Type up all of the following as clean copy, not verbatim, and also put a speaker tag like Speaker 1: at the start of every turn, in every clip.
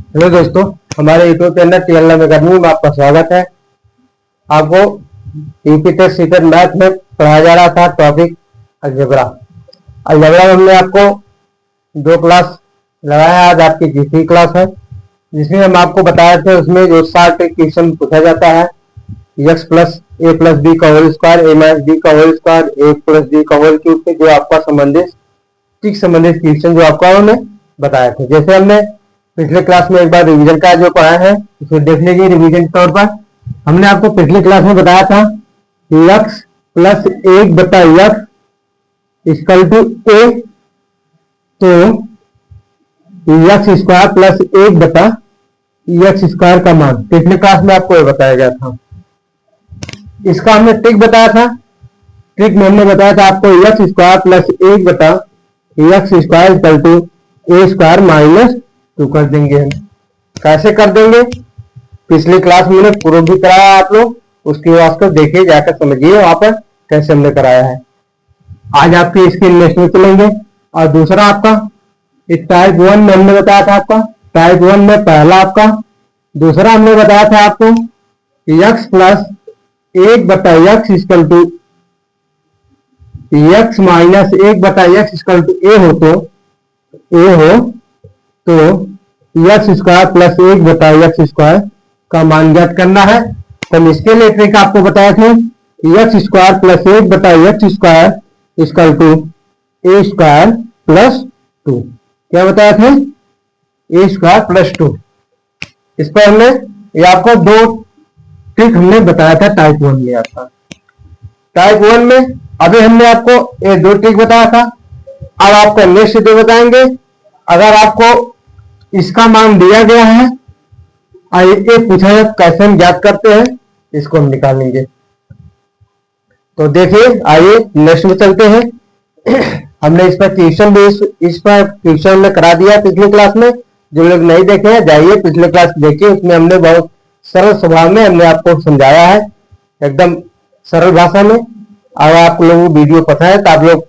Speaker 1: Hello दोस्तों, हमारे YouTube channel TLM academy में आपका स्वागत है। आपको यूपी टेस्ट सीटेड मैथ में पढ़ाया जा रहा था टॉपिक अलजेब्रा। अलजेब्रा में हमने आपको 2 क्लास लगाया है। आज आपकी तीसरी क्लास है, जिसमें हम आपको बताए थे उसमें जो 60 क्वेश्चन पूछा जाता है। x प्लस ए प्लस बी का होल स्क्वायर, ए माइनस बी का होल स्क्वायर, ए प्लस बी का होल क्यूब से जो आपका संबंधित क्वेश्चन जो आपका उन्होंने बताए थे। जैसे हमने पिछले क्लास में एक बार रिवीजन का जो पढ़ा है उसे देख लीजिए। रिवीजन के तौर पर हमने आपको पिछली क्लास में बताया था x plus 1/x equal to A, तो x square plus 1/x square का मान पिछले क्लास में आपको बताया गया था। इसका हमने ट्रिक बताया था। ट्रिक में हमने बताया था आपको x square plus 1/x square equal to A square minus 2 कर देंगे। हम कैसे कर देंगे, पिछली क्लास में मैंने प्रूफ भी कराया, आप लोग उसकी वास्तव देखिए, जाकर समझिए वहां पर कैसे हमने कराया है। आज आपकी स्क्रीन में इसमें चलेंगे। और दूसरा आपका टाइप 1 में हमने बताया था आपका टाइप 1 में पहला आपका दूसरा हमने बताया था आपको x plus 1/x equal to x minus 1/x equal to A हो, तो x square plus 1/x square का मान ज्ञात करना है। तो हम इसके लिए ट्रिक आपको बताए थे x square plus 1/x square equal to A square plus 2। क्या बताया थे? A square plus 2। इस पर हमने ये आपको 2 ट्रिक हमने बताया था टाइप 1 में। आपका टाइप 1 में अभी हमने आपको ये 2 ट्रिक बताया था। अब आपको नेक्स्ट 2 बताएंगे। अगर आपको इसका मान दिया गया है, ये पूछा है कैसे हम ज्ञात करते हैं, इसको हम निकालेंगे। तो देखिए, आइए नेक्स्ट में चलते हैं। हमने इस पर ट्यूशन भी इस पर ट्यूशन में करा दिया पिछली क्लास में। जो लोग नहीं देखे हैं जाइए पिछले क्लास देखिए, उसमें हमने बहुत सरल स्वभाव में हमने आपको समझाया है, एकदम सरल भाषा में। अगर आप लोगों को वीडियो पसंद है तो आप लोग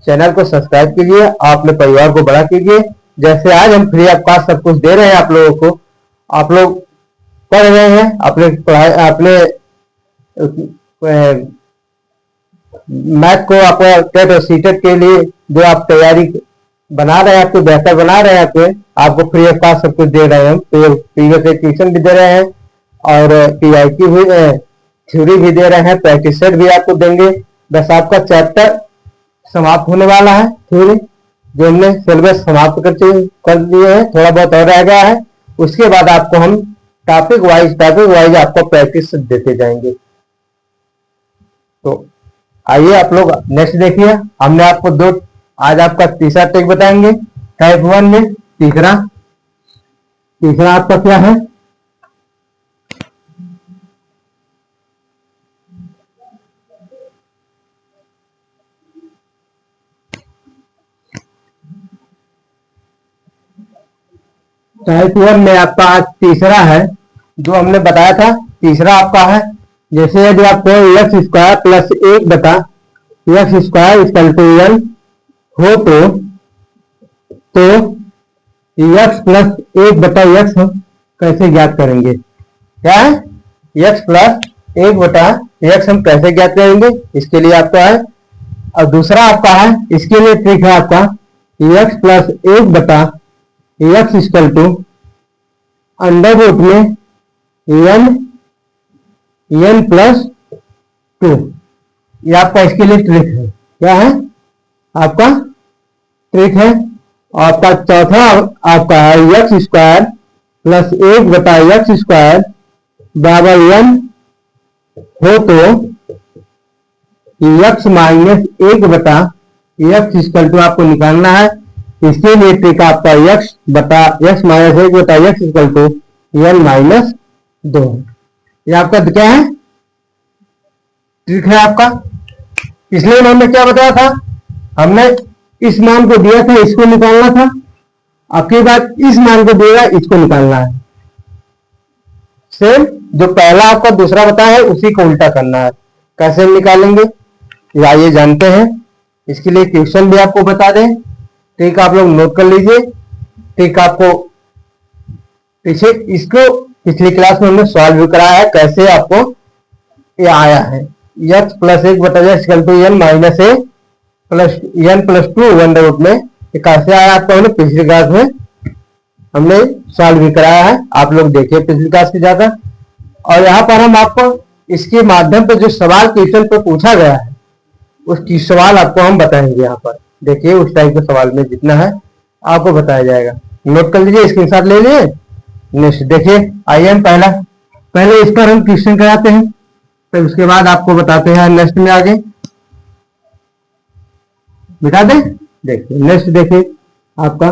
Speaker 1: चैनल को सब्सक्राइब कीजिए और अपने परिवार को बड़ा कीजिए। जैसे आज हम फ्री ऑफ कॉस्ट सब कुछ दे रहे हैं आप लोगों को, आप लोग पढ़ रहे हैं अपने पढ़ाई अपने मैथ को अपने टेट और सीटेट के लिए जो आप तैयारी बना रहे हैं, आपको बेहतर बना रहे हैं, आपको फ्री ऑफ कॉस्ट सब कुछ दे रहे हैं। हम प्रीवियस ट्यूशन भी दे रहे हैं और PIQ भी थ्योरी भी दे रहे हैं, प्रैक्टिस सेट भी आपको देंगे। बस आपका चैप्टर समाप्त होने वाला है, थ्योरी जो हमने सिलेबस समाप्त कर दिए हैं, थोड़ा बहुत और रह गया है। उसके बाद आपको हम टॉपिक वाइज आपको प्रैक्टिस देते जाएंगे। तो आइए आप लोग नेक्स्ट देखिए। हमने आपको 2 आज आपका तीसरा ट्रिक बताएंगे टाइप 1 में। तीसरा आपका क्या है? टाइप 1 में आपका आज तीसरा है जो हमने बताया था। तीसरा आपका है, जैसे यदि आपको x square plus 1/x square equal to 1 हो, तो x प्लस 1/x हम कैसे ज्ञात करेंगे? क्या है? x प्लस 1/x हम कैसे ज्ञात करेंगे, इसके लिए आपका है। और दूसरा आपका है, इसके लिए ट्रिक है आपका x plus 1/x equal to under root में n प्लस 2। ये आपका इसके लिए ट्रिक है। क्या है? आपका ट्रिक है। आपका चौथा आपका है x square plus 1/x square बराबर n हो, तो x minus 1/x equal to आपको निकालना है। इसके लिए ट्रिक आपका x minus 1/x equal to n minus 2। ये आपका क्या है? ट्रिक है आपका। इसलिए हमने क्या बताया था, हमने इस मान को दिया था, इसको निकालना था। आपके बाद इस मान को दिया, इसको निकालना है। सेम जो पहला आपका दूसरा बताया है उसी को उल्टा करना है। कैसे हम निकालेंगे आइए जानते हैं। इसके लिए क्वेश्चन भी आपको बता दें, ठीक आप लोग नोट कर लीजिए। ठीक आपको पीछे इसको पिछली क्लास में हमने सॉल्व भी कराया है, कैसे आपको ये आया है x प्लस एक बटा x equal to N minus A plus N plus two one root में, ये कैसे आया आपको हमने पिछली क्लास में हमने सॉल्व भी कराया है, आप लोग देखिए पिछली क्लास से ज्यादा। और यहाँ पर हम आपको इसके माध्यम पे जो सवाल क्वेश्चन पे पूछा गया है उसकी सवाल आपको हम बताएंगे। यहाँ पर देखिए उस टाइप के सवाल में जितना है आपको बताया जाएगा, नोट कर लीजिए, स्क्रीनशॉट ले लिए। नेक्स्ट देखिए, आइए हम पहले इस पर हम क्वेश्चन कराते हैं, फिर उसके बाद आपको बताते हैं नेक्स्ट में आगे बिता दें। देखिए नेक्स्ट देखिए आपका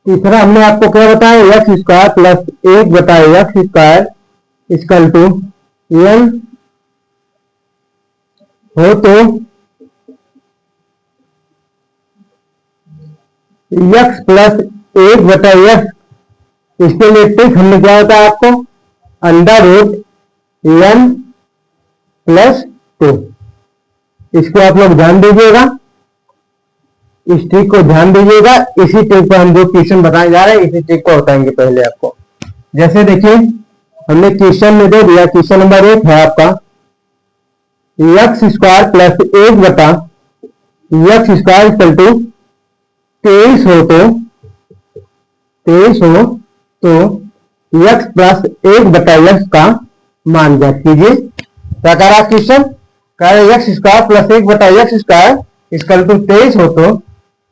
Speaker 1: तीसरा हमने आपको क्या बताया, एक्स स्क्वायर प्लस एक बटा x square equal to N हो तो एक्स प्लस एक बटा एक्स, इसके लिए ट्रिक हमने क्या बताया आपको, under root N plus two. इसको आप लोग ध्यान दीजिएगा, इस ट्रिक को ध्यान दीजिएगा। इसी ट्रिक पर हम जो क्वेश्चन बताने जा रहे हैं इसी ट्रिक को बताएंगे पहले आपको। जैसे देखिए हमने क्वेश्चन में दे दिया, क्वेश्चन नंबर 1 है आपका एक्स स्क्वायर प्लस एक बटा एक्स स्क्वायर इक्वल टू 23 हो तो एक्स प्लस एक बटा एक्स का मान ज्ञात कीजिए। क्या कह रहा क्वेश्चन, कह रहे एक्स स्क्वायर प्लस एक बटा एक्स स्क्वायर इक्वल टू 23 हो तो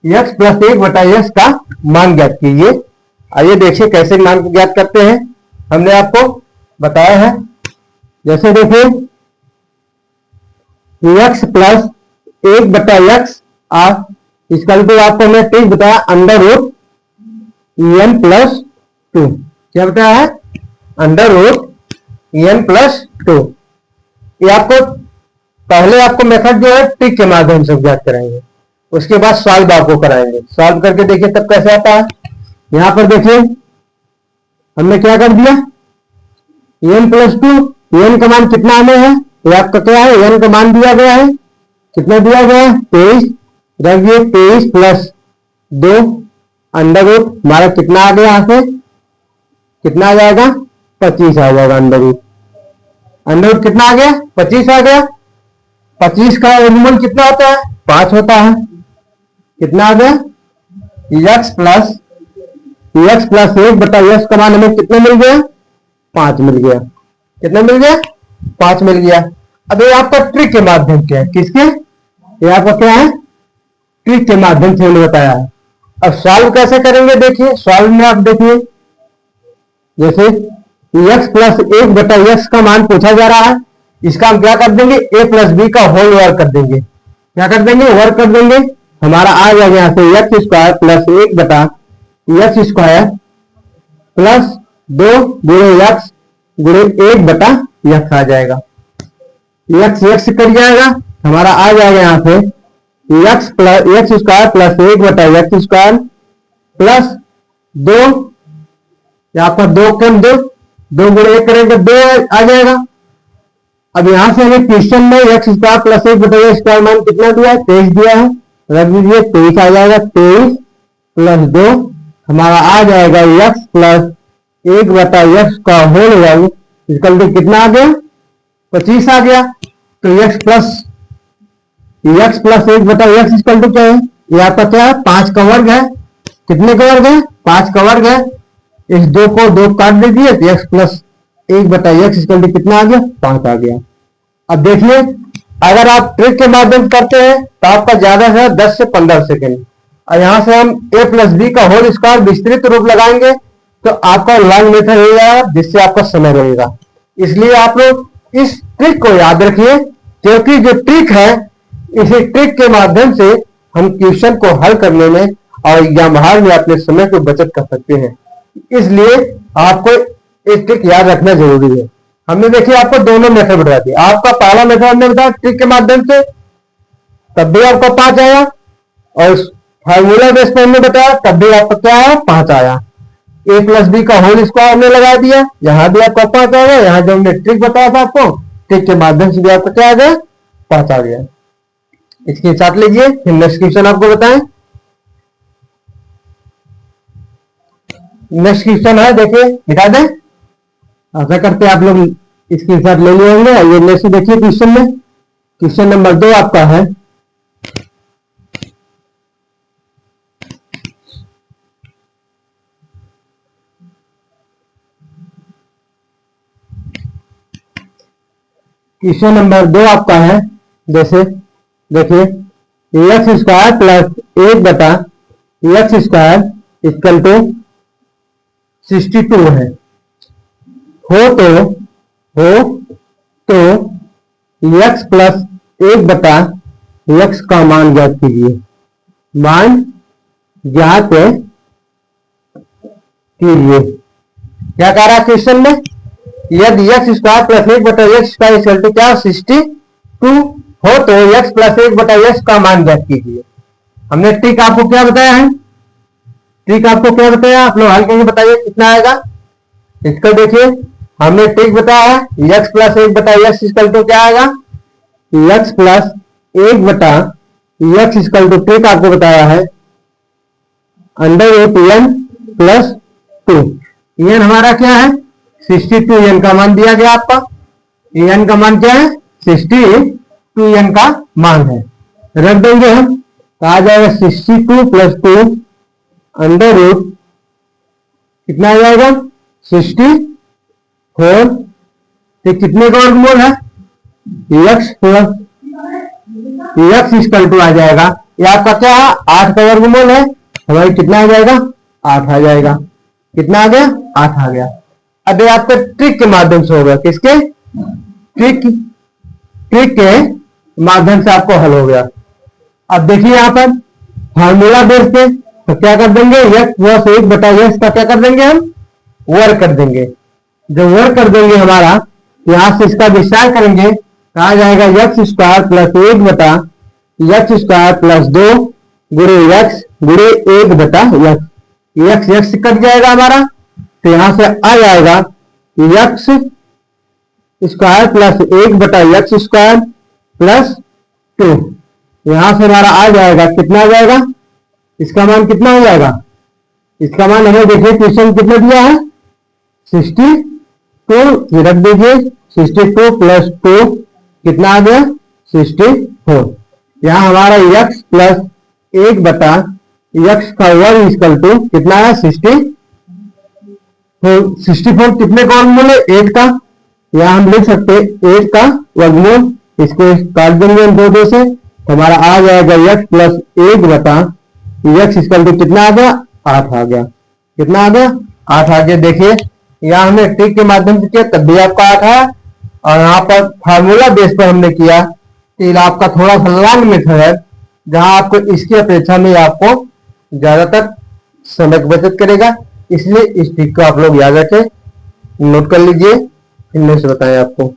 Speaker 1: एक्स प्लस एक बटा एक्स का मान ज्ञात कीजिए। आइए देखिए कैसे मान को ज्ञात करते हैं, हमने आपको बताया है। जैसे देखिए एक्स प्लस एक बटा एक्स इक्वल टू आपको हमने ट्रिक बताया under root N plus two. क्या बताया है, under root N plus two. ये आपको पहले आपको मेथड जो है ट्रिक के माध्यम से ज्ञात कराएंगे, उसके बाद सॉल्व आपको कराएंगे। सॉल्व करके देखिए तब कैसे आता है। यहां पर देखिए हमने क्या कर दिया, एन प्लस टू, एन का मान कितना हमें है, ये आपका क्या है, एन का मान दिया गया है, कितना दिया गया है 23, रखिए 23 प्लस 2 अंडर रूट, हमारा कितना आ गया, यहाँ से कितना आ जाएगा 25 आ जाएगा। अंडर रूट कितना आ गया 25 आ गया। 25 का वर्गमूल कितना होता है 5 होता है। कितना आ गया एक्स प्लस एक बटा एक्स का मान हमें कितना मिल गया 5 मिल गया। कितना मिल गया 5 मिल गया। अब ये आपका ट्रिक के माध्यम से है, किसके, ये आपका क्या है ट्रिक के माध्यम से हमने बताया है। अब सॉल्व कैसे करेंगे देखिए, सॉल्व में आप देखिए जैसे एक्स प्लस एक बटा एक्स का मान पूछा जा रहा है, इसका हम क्या कर देंगे ए प्लस बी का होल वर्क कर देंगे। क्या कर देंगे, वर्क कर देंगे, हमारा आ जाएगा यहाँ से एक्स स्क्वायर प्लस एक बटा एक्स स्क्वायर प्लस 2 गुणे एक्स गुणे एक बटा एक्स आ जाएगा। एक्स एक्स कट जाएगा, हमारा आ जाएगा यहाँ से एक्स स्क्वायर प्लस एक बटा एक्स स्क्वायर प्लस 2, यहाँ पर 2 कम 2 गुणे एक करेंगे 2 आ जाएगा। अब यहां से हमें क्वेश्चन में एक्स स्क्वायर प्लस एक बटा एक्स स्क्वायर मान कितना दिया है 23 दिया है, रख दीजिए 23 आ जाएगा। 23 प्लस 2 हमारा आ जाएगा एक्स प्लस एक बटा एक्स का होल वर्ग इक्वल टू कितना आ गया 25 आ गया। तो एक्स प्लस एक बटा एक्स इक्वल टू क्या है, ये आपका क्या है 5 का वर्ग है। कितने का वर्ग है 5 का वर्ग है। इस 2 को 2 काट दीजिए तो एक्स प्लस एक बटा एक्स इक्वल टू कितना आ गया 5 आ गया। अब देखिए अगर आप ट्रिक के माध्यम करते हैं तो आपका ज्यादा है 10 से 15 सेकंड, और यहां से हम a प्लस बी का होल स्क्वायर विस्तृत रूप लगाएंगे तो आपका लॉन्ग मेथड हो जाएगा, जिससे आपका समय रहेगा। इसलिए आप लोग इस ट्रिक को याद रखिए, क्योंकि जो ट्रिक है इसी ट्रिक के माध्यम से हम क्वेश्चन को हल करने में और एग्जाम हॉल में अपने समय को बचत कर सकते हैं। इसलिए आपको एक ट्रिक याद रखना जरूरी है। हमने देखिए आपको दोनों मेथड बता दिए। आपका पहला मेथड हमने बताया ट्रिक के माध्यम से, तब भी आपका 5 आया, और फार्मूला बेस पर हमने बताया तब भी आपका क्या आया 5 आया। ए प्लस बी का होल स्क्वायर हमने लगा दिया, यहां भी आपका 5 आ गया, यहाँ जो हमने ट्रिक बताया था आपको, ट्रिक के माध्यम से भी आपको क्या आ गया, 5 आ गया। इसके साथ लीजिए, फिर नेक्स्ट क्वेश्चन आपको बताएं। नेक्स्ट क्वेश्चन है, देखिए मिटा दें, ऐसा करते हैं आप लोग इसके साथ ले लिए होंगे। ये नेक्स्ट देखिए क्वेश्चन में, क्वेश्चन नंबर 2 आपका है, क्वेश्चन नंबर 2 आपका है, जैसे देखिए एक्स स्क्वायर प्लस 1 बटा एक्स स्क्वायर इक्वल टू 62 है। हो तो हो तो एक्स प्लस 1 बटा एक्स का मान ज्ञात कीजिए। मान ज्ञात कीजिए। क्या कह रहा है क्वेश्चन में, यदि एक्स स्क्वायर प्लस 1 बटा एक्स स्क्वायर इक्वल टू क्या 62 हो तो एक्स प्लस 1 बटा एक्स का मान ज्ञात कीजिए। हमने ट्रिक आपको क्या बताया है, ट्रिक आपको क्या बताया, आप लोग हल करके बताइए कितना आएगा। इसका देखिए हमने ट्रिक बताया है, एक्स प्लस 1 बटा एक्स इक्वल टू क्या आएगा, एक्स प्लस 1 बटा एक्स इक्वल टू ट्रिक आपको बताया है under root N plus 2। N हमारा क्या है 62, एन का मान दिया गया आपका, एन का मान क्या है 62, एन का मान है, रख देंगे हम तो आ जाएगा 62 प्लस 2 अंडर रूट कितना आ जाएगा 64। तो कितने का वर्गमूल है, X plus X equal to आ जाएगा, ये आपका क्या है 8 का वर्गमूल है, हमारी कितना आ जाएगा 8 आ जाएगा। कितना आ गया 8 आ गया। अब ये आपका ट्रिक के माध्यम से होगा, किसके ट्रिक, ट्रिक के माध्यम से आपको हल हो गया। अब देखिए यहां पर फार्मूला बेस पे तो क्या कर देंगे, एक्स प्लस 1 बटा एक्स का क्या कर देंगे हम वर्ग कर देंगे। जब वर्ग कर देंगे हमारा यहां से इसका विस्तार करेंगे तो आ जाएगा एक्स स्क्वायर प्लस 1 बटा एक्स स्क्वायर प्लस 2 गुणे एक्स गुणे 1 बटा एक्स, एक्स एक्स कट जाएगा हमारा, तो यहां से आ जाएगा एक्स स्क्वायर प्लस 1 बटा एक्स स्क्वायर प्लस 2। यहां से हमारा आ जाएगा कितना आ जाएगा, इसका मान कितना हो जाएगा, इसका मान हमें देखिए क्वेश्चन कितना दिया है 62, रख दीजिए 62 प्लस 2 कितना आ गया 64। यहां हमारा एक्स प्लस 1 बटा एक्स का वर्ग इक्वल टू कितना है 60। तो 64 कितने का वर्गमूल है 8 का, यहां हम लिख सकते हैं 8 का वर्गमूल, इसको काट देंगे हम दो से, तो हमारा आ जाएगा एक्स प्लस 1 बटा एक्स इक्वल टू कितना आ गया 8 आ गया। कितना आ गया 8 आ गया। देखिए यहाँ हमने ट्रिक के माध्यम से किया तब भी आपका 8 आया, और यहाँ पर फार्मूला बेस पर हमने किया तो आपका थोड़ा सा लॉन्ग मेथड है, जहां आपको इसकी अपेक्षा में आपको ज्यादातर समय की बचत करेगा, इसलिए इस ट्रिक को आप लोग याद रखें, नोट कर लीजिए, इनमें से बताएं आपको।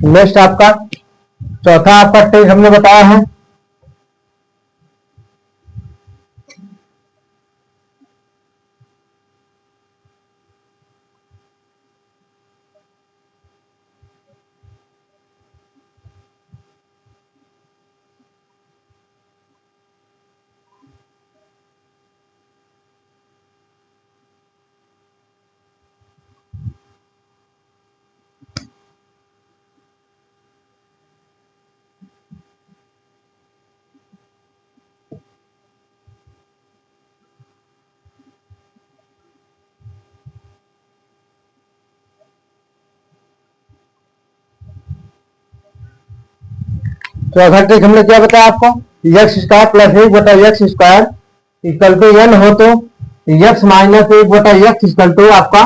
Speaker 1: नेक्स्ट आपका चौथा आपका ट्रिक हमने बताया है, चौथा ट्रिक हमने क्या बताया आपको, एक्स स्क्वायर प्लस एक बटा x square equal to N हो तो एक्स माइनस एक बटा एक्स इक्वल टू आपका,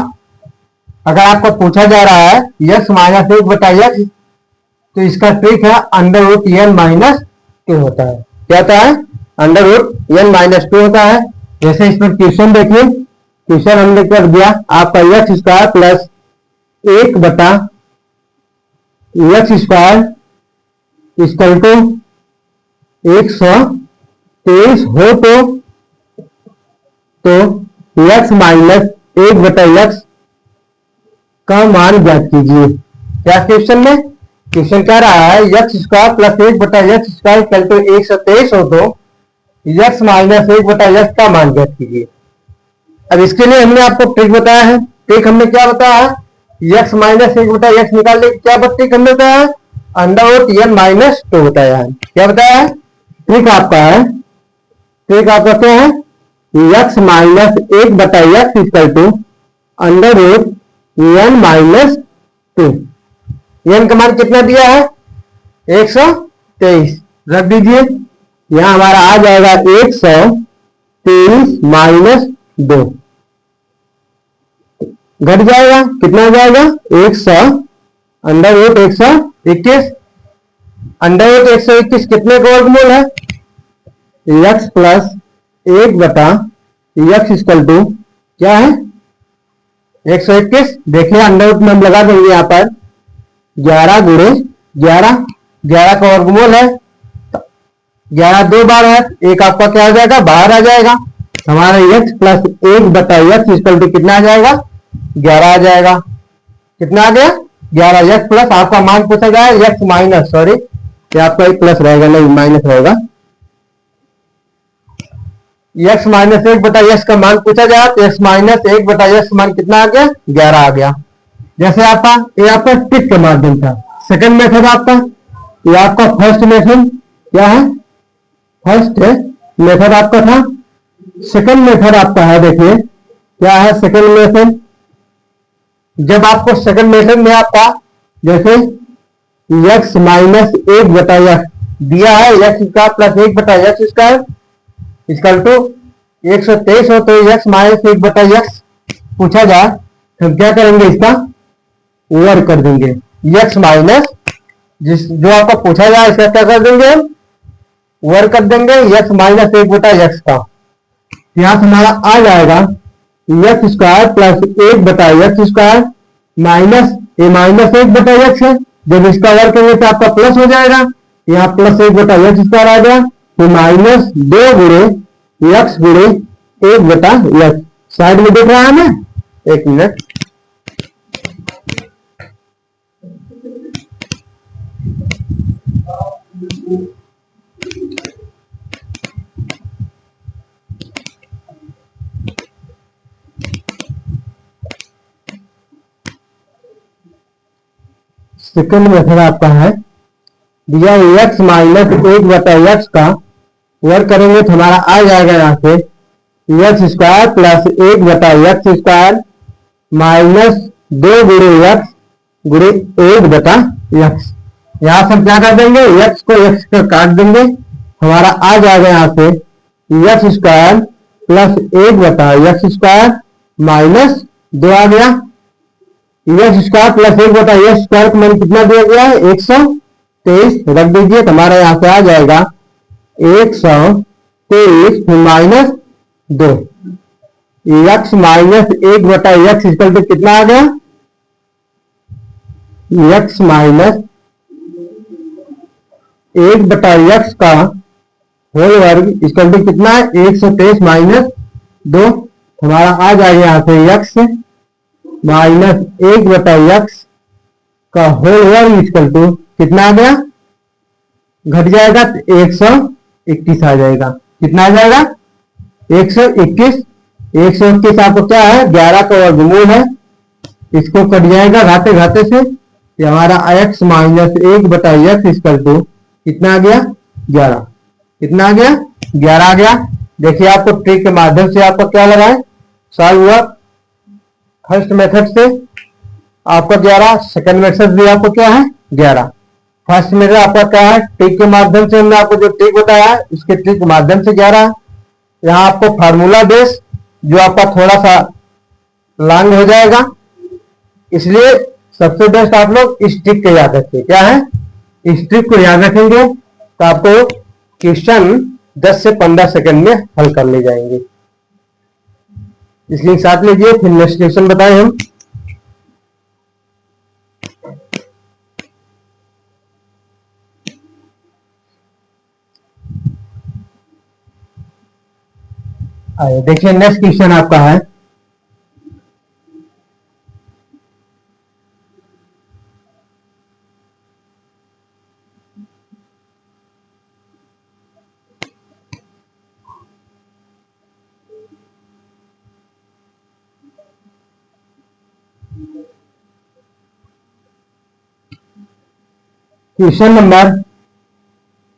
Speaker 1: अगर आपको पूछा जा रहा है एक्स माइनस एक बटा एक्स तो इसका ट्रिक है under root N minus two होता है। क्या होता है? Under root N minus two होता है। जैसे इसमें क्वेश्चन देखिए, क्वेश्चन हमने कर दिया आपका एक्स स्क्वायर प्लस एक बटा एक्स स्क्वायर इक्वल टू 123 हो तो एक्स माइनस एक बटा एक्स का मान ज्ञात कीजिए। क्या क्वेश्चन में क्वेश्चन कह रहा है एक्स स्क्वायर प्लस एक बटा एक्स स्क्वायर इक्वल टू 123 हो तो एक्स माइनस एक बटा एक्स का मान ज्ञात कीजिए। अब इसके लिए हमने आपको ट्रिक बताया है। ट्रिक हमने क्या बताया है? एक्स माइनस एक बटा एक्स निकालने की क्या ट्रिक हमने बताया है? Under root N minus two बताया है। क्या बताया है? ट्रिक आपका है, ट्रिक आपका क्या है? एक्स माइनस एक बटा x equal to under root N minus two. N का मान कितना दिया है? 123 रख दीजिए। यहां हमारा आ जाएगा 123 माइनस 2 घट जाएगा, कितना हो जाएगा? 100 अंडर रूट 121। अंडर रूट 121 कितने का वर्गमूल है? एक्स प्लस एक बटा एक्स इक्वल टू क्या है? 121। देखिए अंडर रूट में हम लगा देंगे यहाँ पर 11 गुणे 11, 11 का वर्गमूल है 11 दो बार है, एक आपका क्या आ जाएगा? बाहर आ जाएगा। हमारा एक्स प्लस एक बटा एक्स इक्वल टू कितना आ जाएगा? 11 आ जाएगा। कितना आ गया? 11। एक्स प्लस आपका मान पूछा जाए एक्स माइनस, सॉरी ये आपका एक प्लस रहेगा, नहीं माइनस रहेगा। एक्स माइनस एक बटा एक्स का मान पूछा जाए तो एक्स माइनस एक बटा एक्स मान कितना आ गया? 11 आ गया। जैसे आपका ये आपका ट्रिक के माध्यम था। सेकंड मेथड आपका, ये आपका फर्स्ट मेथड क्या है? फर्स्ट मेथड आपका था। सेकंड मेथड आपका है, देखिए क्या है सेकंड मेथड। जब आपको सेकंड मेथड में आपका जैसे एक्स माइनस एक बटा एक्स दिया है, एक्स का प्लस एक बटा एक्स स्क्वायर इक्वल टू 123 हो तो एक्स माइनस एक बटा एक्स पूछा जाए तो क्या करेंगे? इसका ओवर कर देंगे। एक्स माइनस जिस जो आपको पूछा जाए इसका क्या कर देंगे? ओवर कर देंगे एक्स माइनस एक बटा एक्स का। यहां से हमारा आ जाएगा एक्स स्क्वायर प्लस एक बटा एक्स स्क्वायर माइनस ए माइनस एक बटा एक्स है। जब इसका वर्ग करेंगे तो आपका प्लस हो जाएगा। यहाँ प्लस एक बटा एक्स स्क्वायर आ गया तो माइनस 2 गुणे एक्स गुणे एक बटा एक्स। साइड में देख रहा है हमें, एक मिनट। सेकंड मेथड आपका है दिया एक्स माइनस एक बटा एक्स का वर्ग करेंगे तो हमारा आ जाएगा यहाँ से एक्स स्क्वायर प्लस एक बटा एक्स स्क्वायर माइनस 2 गुणे एक्स गुणे एक बटा एक्स। यहाँ से हम क्या कर देंगे? एक्स को एक्स का काट देंगे। हमारा आ जाएगा यहाँ से एक्स स्क्वायर प्लस एक बटा एक्स स्क्वायर माइनस 2 आ गया। एक्स स्क्वायर प्लस एक बटा एक्स स्क्वायर को मैंने कितना दिया गया है? 123 रख दीजिए। हमारा यहाँ से आ जाएगा 123 माइनस 2 एक्स माइनस एक बटा एक्स इक्वल टू कितना आ गया? एक्स माइनस एक बटा एक्स का होल वर्ग इक्वल टू कितना है? 123 माइनस 2। हमारा आ जाएगा यहाँ से एक्स माइनस एक बटा एक्स का होल वर्ग इक्वल टू कितना आ गया? घट जाएगा 121 आ जाएगा। कितना आ जाएगा? 121। 121 आपको क्या है? 11 का वर्गमूल है। इसको कट जाएगा घाते घाते से। ये हमारा एक्स माइनस एक बटा एक्स इक्वल टू कितना आ गया? 11। कितना आ गया? 11 आ गया। देखिए आपको ट्रिक के माध्यम से आपका क्या लगा है? सॉल्व हुआ। फर्स्ट मेथड से आपका 11, सेकंड मेथड भी आपको क्या है? 11। फर्स्ट मेथड आपका क्या है, ट्रिक के माध्यम से हमने आपको जो ट्रिक बताया है उसके ट्रिक के माध्यम से जा रहा है। यहाँ आपको फार्मूला बेस जो आपका थोड़ा सा लॉन्ग हो जाएगा, इसलिए सबसे बेस्ट आप लोग इस ट्रिक को याद रखिए। क्या है, इस ट्रिक को याद रखेंगे तो आपको क्वेश्चन 10 से 15 सेकंड में हल कर ले जाएंगे। इसलिए साथ लीजिए, फिर नेक्स्ट क्वेश्चन बताएं हम। आइए देखिए, नेक्स्ट क्वेश्चन आपका है क्वेश्चन नंबर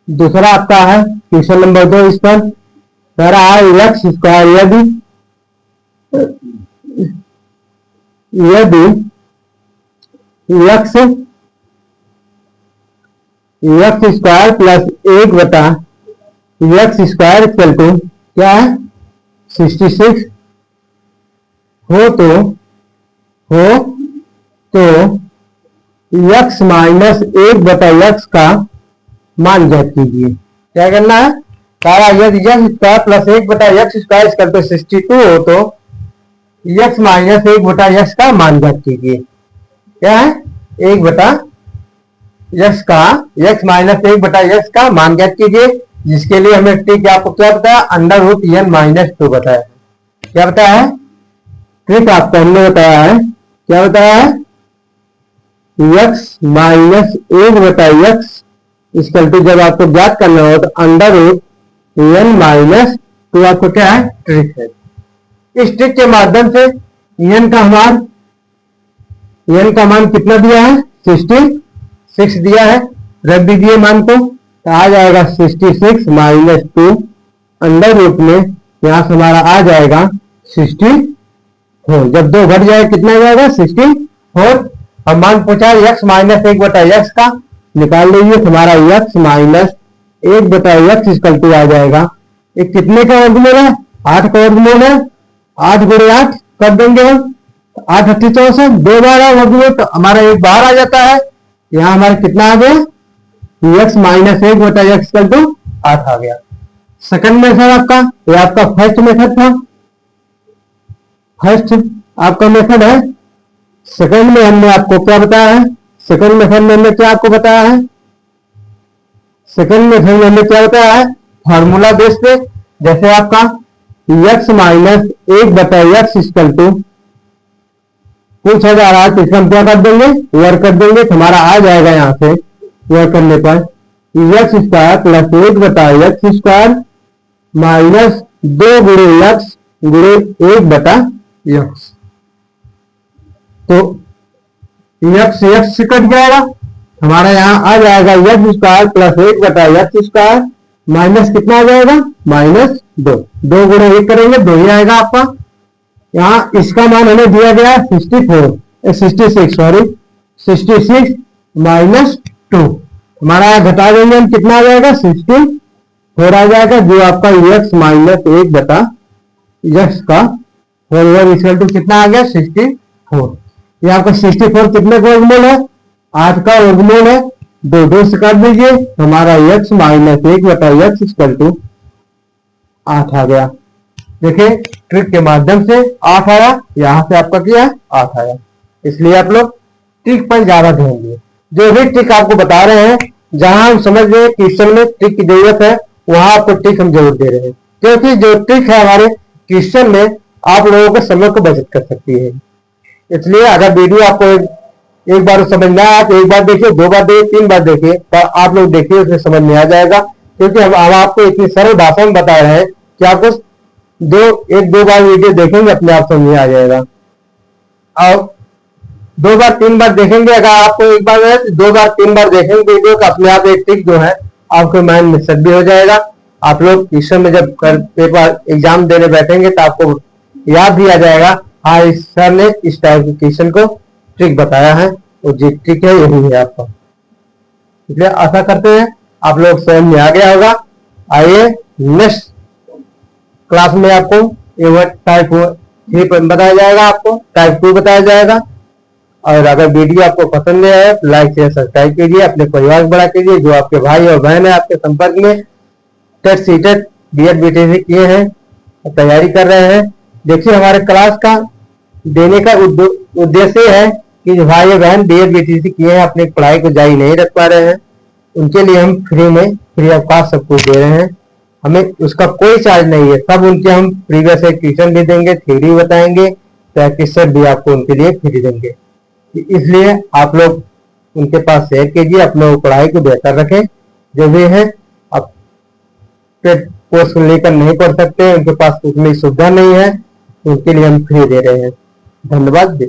Speaker 1: दूसरा आपका है, क्वेश्चन नंबर 2। इस पर कह रहा है एक्स स्क्वायर यदि एक्स स्क्वायर प्लस 1 बटा एक्स स्क्वायर इक्वल टू क्या है 66 हो तो x माइनस 1 बटा एक्स का मान ज्ञात कीजिए। क्या करना है, सारा यदि एक्स स्क्वायर प्लस 1 बटा एक्स स्क्वायर इक्वल टू 62 हो तो x माइनस 1 बटा एक्स का मान ज्ञात कीजिए। क्या है, 1 बटा एक्स का x माइनस 1 बटा एक्स का मान ज्ञात कीजिए, जिसके लिए हमें ट्रिक आपको क्या बताया, अंडर रूट n माइनस 2 बताया। क्या बताया है, ट्रिक आपको हमने बताया है, क्या बताया है, x माइनस 1 बटा एक्स इक्वल टू जब आपको ज्ञात करना हो तो अंडर रूट n माइनस 2 आपको क्या है, ट्रिक है। इस ट्रिक के माध्यम से n का मान कितना दिया है, 66 दिया है, रख दीजिए मान को तो आ जाएगा 66 माइनस 2 अंडर रूट में यहां से हमारा आ जाएगा 64। जब 2 घट जाएगा कितना हो जाएगा, 64। हम मान पूछा x माइनस 1 बटा एक्स का, निकाल लीजिए हमारा x माइनस 1 बटा एक्स इक्वल टू आ जाएगा, ये कितने का वर्गमूल है, 8 का वर्गमूल है, 8 गुणे 8 कर देंगे हम, 8 8 64, 2 बार है वर्गमूल तो हमारा एक बार आ जाता है। यहाँ हमारा कितना आ गया, x माइनस 1 बटा एक्स इक्वल टू 8 आ गया। सेकंड मेथड आपका, ये आपका फर्स्ट मेथड था, फर्स्ट आपका मेथड है। सेकंड में हमने आपको क्या बताया है, सेकंड मेथड में हमने क्या आपको बताया है, सेकंड मेथड में हमने क्या बताया है, फार्मूला बेस पे, जैसे आपका x माइनस 1 बटा एक्स इक्वल टू पूछा जा रहा है तो हम क्या कर देंगे, वर्क कर देंगे तो हमारा आ जाएगा यहाँ से वर्क करने पर एक्स स्क्वायर प्लस 1 बटा एक्स स्क्वायर माइनस 2 गुणे एक्स गुणे 1 बटा एक्स। तो एक्स एक्स से कट जाएगा, हमारा यहाँ आ जाएगा एक्स स्क्वायर प्लस 1 बटा एक्स स्क्वायर माइनस कितना आ जाएगा, माइनस 2, 2 गुणे 1 करेंगे 2 ही आएगा आपका। यहाँ इसका मान हमें दिया गया 66 माइनस 2, हमारा घटा देंगे हम कितना आ जाएगा, 64 आ जाएगा, जो आपका एक्स माइनस 1 बटा एक्स का होल इक्वल टू कितना आ गया, 64। ये आपका 64 कितने का वर्गमूल है, 8 का वर्गमूल है, 2 से काट दीजिए हमारा x माइनस 1 बटा एक्स इक्वल टू 8 आ गया। देखिए ट्रिक के माध्यम से 8 आया, यहां से आपका क्या है 8 आया। इसलिए आप लोग ट्रिक पर ज्यादा ध्यान दिए, जो भी ट्रिक आपको बता रहे हैं, जहां हम समझ गए क्वेश्चन में ट्रिक की जरूरत है वहां आपको ट्रिक हम जरूर दे रहे हैं, क्योंकि जो ट्रिक है हमारे क्वेश्चन में आप लोगों के समय को बचत कर सकती है। इसलिए अगर वीडियो आपको एक बार समझ में आया तो एक बार देखिए, 2 बार देखिए, 3 बार देखिए, पर आप लोग देखिए उसमें समझ में आ जाएगा, क्योंकि हम आपको इतनी सरल भाषा में बता रहे हैं कि आपको 1-2 बार वीडियो देखेंगे अपने आप समझ में आ जाएगा। और 2 बार 3 बार देखेंगे, अगर आपको एक बार 2 बार 3 बार देखेंगे वीडियो तो अपने आप एक ट्रिक जो है आपके माइंड में सेट भी हो जाएगा। आप लोग क्वेश्चन में जब पेपर एग्जाम देने बैठेंगे तो आपको याद भी आ जाएगा, हाँ इस सर ने इस टाइप के क्वेश्चन को ट्रिक बताया है, और जो ट्रिक है यही है आपका। इसलिए आशा करते हैं आप लोग समझ में आ गया होगा। आइए नेक्स्ट क्लास में आपको ये टाइप 3 बताया जाएगा, आपको टाइप 2 बताया जाएगा। और अगर वीडियो आपको पसंद आया तो लाइक शेयर सब्सक्राइब कीजिए, अपने परिवार को बड़ा कीजिए। जो आपके भाई और बहन है आपके संपर्क में टेट सीटेट बीएड बीटीसी किए हैं, तैयारी कर रहे हैं, देखिए हमारे क्लास का देने का उद्देश्य है कि जो भाई बहन बीएड बीटीसी किए हैं अपनी पढ़ाई को जारी नहीं रख पा रहे हैं, उनके लिए हम फ्री ऑफ कॉस्ट सब कुछ दे रहे हैं। हमें उसका कोई चार्ज नहीं है, सब उनके हम प्रीवियस ट्यूशन भी देंगे, थ्योरी बताएंगे, प्रैक्टिस सेट भी आपको उनके लिए फ्री देंगे। इसलिए आप लोग उनके पास शेयर कीजिए, अपने पढ़ाई को बेहतर रखें। जो भी है आप कोर्स लेकर नहीं पढ़ सकते, उनके पास उतनी सुविधा नहीं है, उनके लिए हम फ्री दे रहे हैं। धन्यवाद।